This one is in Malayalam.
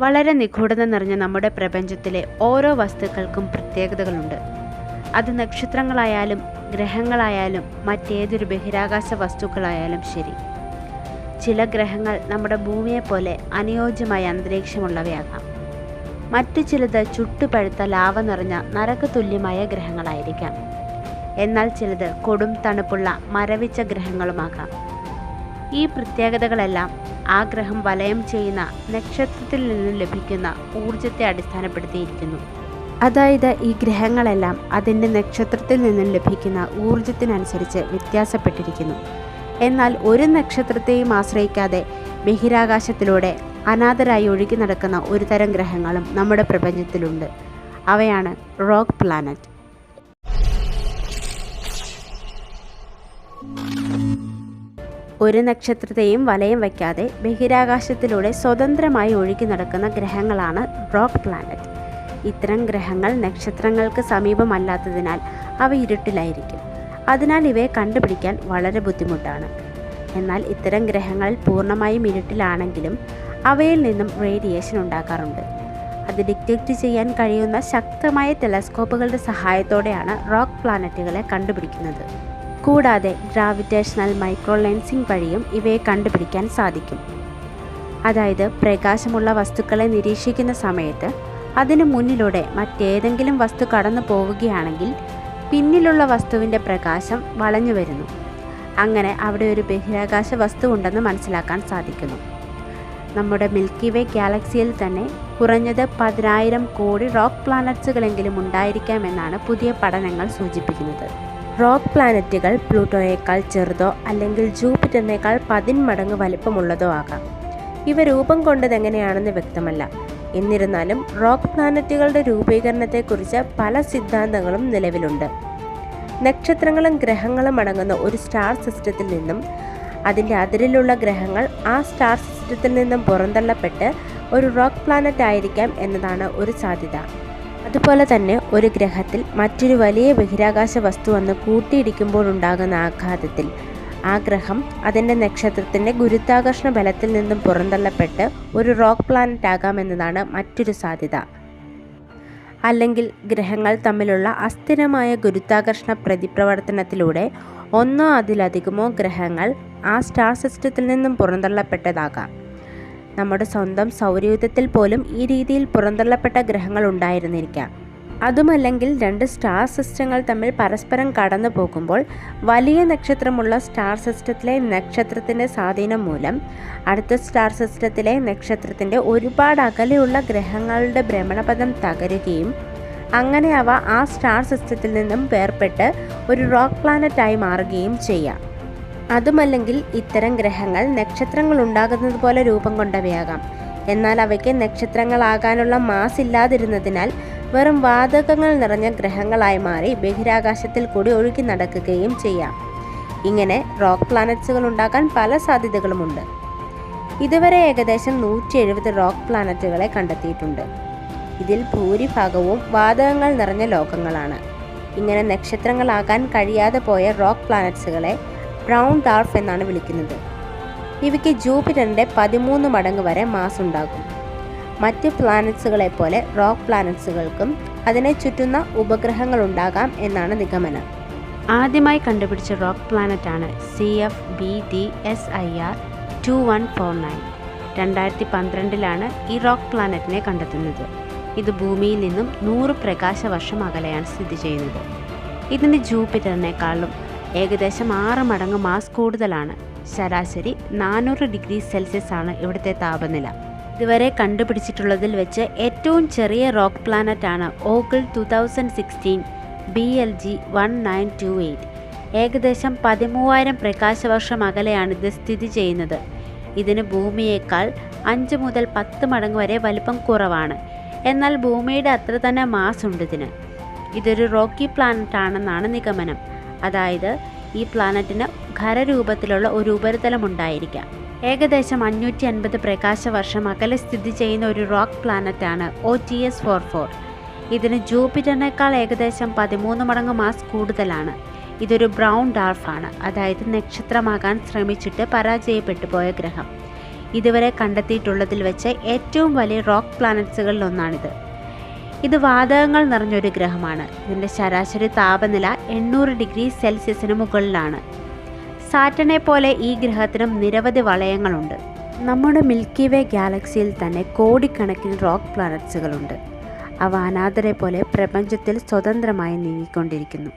വളരെ നിഗൂഢത നിറഞ്ഞ നമ്മുടെ പ്രപഞ്ചത്തിലെ ഓരോ വസ്തുക്കൾക്കും പ്രത്യേകതകളുണ്ട്. അത് നക്ഷത്രങ്ങളായാലും ഗ്രഹങ്ങളായാലും മറ്റേതൊരു ബഹിരാകാശ വസ്തുക്കളായാലും ശരി. ചില ഗ്രഹങ്ങൾ നമ്മുടെ ഭൂമിയെപ്പോലെ അനുയോജ്യമായ അന്തരീക്ഷമുള്ളവയാകാം. മറ്റു ചിലത് ചുട്ടുപഴുത്ത ലാവ നിറഞ്ഞ നരക തുല്യമായ ഗ്രഹങ്ങളായിരിക്കാം. എന്നാൽ ചിലത് കൊടും തണുപ്പുള്ള മരവിച്ച ഗ്രഹങ്ങളുമാകാം. ഈ പ്രത്യേകതകളെല്ലാം ആ ഗ്രഹം വലയം ചെയ്യുന്ന നക്ഷത്രത്തിൽ നിന്നും ലഭിക്കുന്ന ഊർജത്തെ അടിസ്ഥാനപ്പെടുത്തിയിരിക്കുന്നു. അതായത് ഈ ഗ്രഹങ്ങളെല്ലാം അതിൻ്റെ നക്ഷത്രത്തിൽ നിന്നും ലഭിക്കുന്ന ഊർജത്തിനനുസരിച്ച് വ്യത്യാസപ്പെട്ടിരിക്കുന്നു. എന്നാൽ ഒരു നക്ഷത്രത്തെയും ആശ്രയിക്കാതെ ബഹിരാകാശത്തിലൂടെ അനാഥരായി ഒഴുകി നടക്കുന്ന ഒരു തരം ഗ്രഹങ്ങളും നമ്മുടെ പ്രപഞ്ചത്തിലുണ്ട്. അവയാണ് റോക്ക് പ്ലാനറ്റ്. ഒരു നക്ഷത്രത്തെയും വലയം വയ്ക്കാതെ ബഹിരാകാശത്തിലൂടെ സ്വതന്ത്രമായി ഒഴുകി നടക്കുന്ന ഗ്രഹങ്ങളാണ് റോക്ക് പ്ലാനറ്റ്. ഇത്തരം ഗ്രഹങ്ങൾ നക്ഷത്രങ്ങൾക്ക് സമീപമല്ലാത്തതിനാൽ അവ ഇരുട്ടിലായിരിക്കും. അതിനാൽ ഇവയെ കണ്ടുപിടിക്കാൻ വളരെ ബുദ്ധിമുട്ടാണ്. എന്നാൽ ഇത്തരം ഗ്രഹങ്ങൾ പൂർണ്ണമായും ഇരുട്ടിലാണെങ്കിലും അവയിൽ നിന്നും റേഡിയേഷൻ ഉണ്ടാകാറുണ്ട്. അത് ഡിറ്റക്റ്റ് ചെയ്യാൻ കഴിയുന്ന ശക്തമായ ടെലസ്കോപ്പുകളുടെ സഹായത്തോടെയാണ് റോക്ക് പ്ലാനറ്റുകളെ കണ്ടുപിടിക്കുന്നത്. കൂടാതെ ഗ്രാവിറ്റേഷണൽ മൈക്രോ ലെൻസിംഗ് വഴിയും ഇവയെ കണ്ടുപിടിക്കാൻ സാധിക്കും. അതായത് പ്രകാശമുള്ള വസ്തുക്കളെ നിരീക്ഷിക്കുന്ന സമയത്ത് അതിനു മുന്നിലൂടെ മറ്റേതെങ്കിലും വസ്തു കടന്നു പോവുകയാണെങ്കിൽ പിന്നിലുള്ള വസ്തുവിൻ്റെ പ്രകാശം വളഞ്ഞു വരുന്നു. അങ്ങനെ അവിടെ ഒരു ബഹിരാകാശ വസ്തു ഉണ്ടെന്ന് മനസ്സിലാക്കാൻ സാധിക്കുന്നു. നമ്മുടെ മിൽക്കി വേ ഗാലക്സിയിൽ തന്നെ കുറഞ്ഞത് 10,000 കോടി റോക്ക് പ്ലാനറ്റ്സുകളെങ്കിലും ഉണ്ടായിരിക്കാമെന്നാണ് പുതിയ പഠനങ്ങൾ സൂചിപ്പിക്കുന്നത്. റോക്ക് പ്ലാനറ്റുകൾ പ്ലൂട്ടോയേക്കാൾ ചെറുതോ അല്ലെങ്കിൽ ജൂപ്പിറ്ററിനേക്കാൾ 10 മടങ്ങ് വലിപ്പമുള്ളതോ ആകാം. ഇവ രൂപം കൊണ്ടതെങ്ങനെയാണെന്ന് വ്യക്തമല്ല. എന്നിരുന്നാലും റോക്ക് പ്ലാനറ്റുകളുടെ രൂപീകരണത്തെക്കുറിച്ച് പല സിദ്ധാന്തങ്ങളും നിലവിലുണ്ട്. നക്ഷത്രങ്ങളും ഗ്രഹങ്ങളും അടങ്ങുന്ന ഒരു സ്റ്റാർ സിസ്റ്റത്തിൽ നിന്നും അതിൻ്റെ അതിരിലുള്ള ഗ്രഹങ്ങൾ ആ സ്റ്റാർ സിസ്റ്റത്തിൽ നിന്നും പുറന്തള്ളപ്പെട്ട് ഒരു റോക്ക് പ്ലാനറ്റ് ആയിരിക്കാം എന്നതാണ് ഒരു സാധ്യത. അതുപോലെ തന്നെ ഒരു ഗ്രഹത്തിൽ മറ്റൊരു വലിയ ബഹിരാകാശ വസ്തു വന്ന് കൂട്ടിയിടിക്കുമ്പോഴുണ്ടാകുന്ന ആഘാതത്തിൽ ആ ഗ്രഹം അതിൻ്റെ നക്ഷത്രത്തിൻ്റെ ഗുരുത്വാകർഷണ ബലത്തിൽ നിന്നും പുറന്തള്ളപ്പെട്ട് ഒരു റോക്ക് പ്ലാനറ്റ് ആകാമെന്നതാണ് മറ്റൊരു സാധ്യത. അല്ലെങ്കിൽ ഗ്രഹങ്ങൾ തമ്മിലുള്ള അസ്ഥിരമായ ഗുരുത്വാകർഷണ പ്രതിപ്രവർത്തനത്തിലൂടെ ഒന്നോ അതിലധികമോ ഗ്രഹങ്ങൾ ആ സ്റ്റാർ സിസ്റ്റത്തിൽ നിന്നും പുറന്തള്ളപ്പെട്ടതാകാം. നമ്മുടെ സ്വന്തം സൗരയൂഥത്തിൽ പോലും ഈ രീതിയിൽ പുറന്തള്ളപ്പെട്ട ഗ്രഹങ്ങൾ ഉണ്ടായിരുന്നിരിക്കാം. അതുമല്ലെങ്കിൽ 2 സ്റ്റാർ സിസ്റ്റങ്ങൾ തമ്മിൽ പരസ്പരം കടന്നു പോകുമ്പോൾ വലിയ നക്ഷത്രമുള്ള സ്റ്റാർ സിസ്റ്റത്തിലെ നക്ഷത്രത്തിൻ്റെ സ്വാധീനം മൂലം അടുത്ത സ്റ്റാർ സിസ്റ്റത്തിലെ നക്ഷത്രത്തിൻ്റെ ഒരുപാട് അകലെയുള്ള ഗ്രഹങ്ങളുടെ ഭ്രമണപഥം തകരുകയും അങ്ങനെ അവ ആ സ്റ്റാർ സിസ്റ്റത്തിൽ നിന്നും വേർപെട്ട് ഒരു റോക്ക് പ്ലാനറ്റായി മാറുകയും ചെയ്യാം. അതുമല്ലെങ്കിൽ ഇത്തരം ഗ്രഹങ്ങൾ നക്ഷത്രങ്ങൾ ഉണ്ടാകുന്നത് പോലെ രൂപം കൊണ്ടവയാകാം. എന്നാൽ അവയ്ക്ക് നക്ഷത്രങ്ങളാകാനുള്ള മാസ് ഇല്ലാതിരുന്നതിനാൽ വെറും വാതകങ്ങൾ നിറഞ്ഞ ഗ്രഹങ്ങളായി മാറി ബഹിരാകാശത്തിൽ കൂടി ഒഴുകി നടക്കുകയും ചെയ്യാം. ഇങ്ങനെ റോക്ക് പ്ലാനറ്റ്സുകൾ ഉണ്ടാകാൻ പല സാധ്യതകളുമുണ്ട്. ഇതുവരെ ഏകദേശം 170 റോക്ക് പ്ലാനറ്റുകളെ കണ്ടെത്തിയിട്ടുണ്ട്. ഇതിൽ ഭൂരിഭാഗവും വാതകങ്ങൾ നിറഞ്ഞ ലോകങ്ങളാണ്. ഇങ്ങനെ നക്ഷത്രങ്ങളാകാൻ കഴിയാതെ പോയ റോക്ക് പ്ലാനറ്റ്സുകളെ ബ്രൗൺ ഡാർഫ് എന്നാണ് വിളിക്കുന്നത്. ഇവയ്ക്ക് ജൂപ്പിറ്ററിൻ്റെ 13 മടങ്ങ് വരെ മാസ് ഉണ്ടാകും. മറ്റ് പ്ലാനറ്റ്സുകളെ പോലെ റോക്ക് പ്ലാനറ്റ്സുകൾക്കും അതിനെ ചുറ്റുന്ന ഉപഗ്രഹങ്ങൾ ഉണ്ടാകാം എന്നാണ് നിഗമനം. ആദ്യമായി കണ്ടുപിടിച്ച റോക്ക് പ്ലാനറ്റാണ് CFB-DSIR 2149. 2012 ഈ റോക്ക് പ്ലാനറ്റിനെ കണ്ടെത്തുന്നത്. ഇത് ഭൂമിയിൽ നിന്നും 100 പ്രകാശ വർഷം അകലെയാണ് സ്ഥിതി ചെയ്യുന്നത്. ഇതിന് ജൂപ്പിറ്ററിനേക്കാളും ഏകദേശം 6 മടങ്ങ് മാസ് കൂടുതലാണ്. ശരാശരി 400 ഡിഗ്രി സെൽഷ്യസ് ആണ് ഇവിടുത്തെ താപനില. ഇതുവരെ കണ്ടുപിടിച്ചിട്ടുള്ളതിൽ വെച്ച് ഏറ്റവും ചെറിയ റോക്ക് പ്ലാനറ്റാണ് ഓഗിൾ 2016 BLG 1928. ഏകദേശം 13,000 പ്രകാശവർഷം അകലെയാണ് ഇത് സ്ഥിതി ചെയ്യുന്നത്. ഇതിന് ഭൂമിയേക്കാൾ 5 മുതൽ 10 മടങ്ങ് വരെ വലിപ്പം കുറവാണ്. എന്നാൽ ഭൂമിയുടെ അത്ര തന്നെ മാസ് ഉണ്ട് ഇതിന്. ഇതൊരു റോക്കി പ്ലാനറ്റ് ആണെന്നാണ് നിഗമനം. അതായത് ഈ പ്ലാനറ്റിന് ഖരരൂപത്തിലുള്ള ഒരു ഉപരിതലം ഉണ്ടായിരിക്കാം. ഏകദേശം 550 പ്രകാശ വർഷം അകലെ സ്ഥിതി ചെയ്യുന്ന ഒരു റോക്ക് പ്ലാനറ്റാണ് OTS 44. ഇതിന് ജൂപ്പിറ്ററിനേക്കാൾ ഏകദേശം 13 മടങ്ങ് മാസ് കൂടുതലാണ്. ഇതൊരു ബ്രൗൺ ഡാർഫാണ്, അതായത് നക്ഷത്രമാകാൻ ശ്രമിച്ചിട്ട് പരാജയപ്പെട്ടു പോയ ഗ്രഹം. ഇതുവരെ കണ്ടെത്തിയിട്ടുള്ളതിൽ വെച്ച് ഏറ്റവും വലിയ റോക്ക് പ്ലാനറ്റ്സുകളിലൊന്നാണിത്. ഇത് വാതകങ്ങൾ നിറഞ്ഞൊരു ഗ്രഹമാണ്. ഇതിൻ്റെ ശരാശരി താപനില 800 ഡിഗ്രി സെൽഷ്യസിന് മുകളിലാണ്. സാറ്റർനെ പോലെ ഈ ഗ്രഹത്തിനും നിരവധി വളയങ്ങളുണ്ട്. നമ്മുടെ മിൽക്കി വേ ഗാലക്സിയിൽ തന്നെ കോടിക്കണക്കിന് റോക്ക് പ്ലാനറ്റ്സുകളുണ്ട്. അവ അനാഥരെ പോലെ പ്രപഞ്ചത്തിൽ സ്വതന്ത്രമായി നീങ്ങിക്കൊണ്ടിരിക്കുന്നു.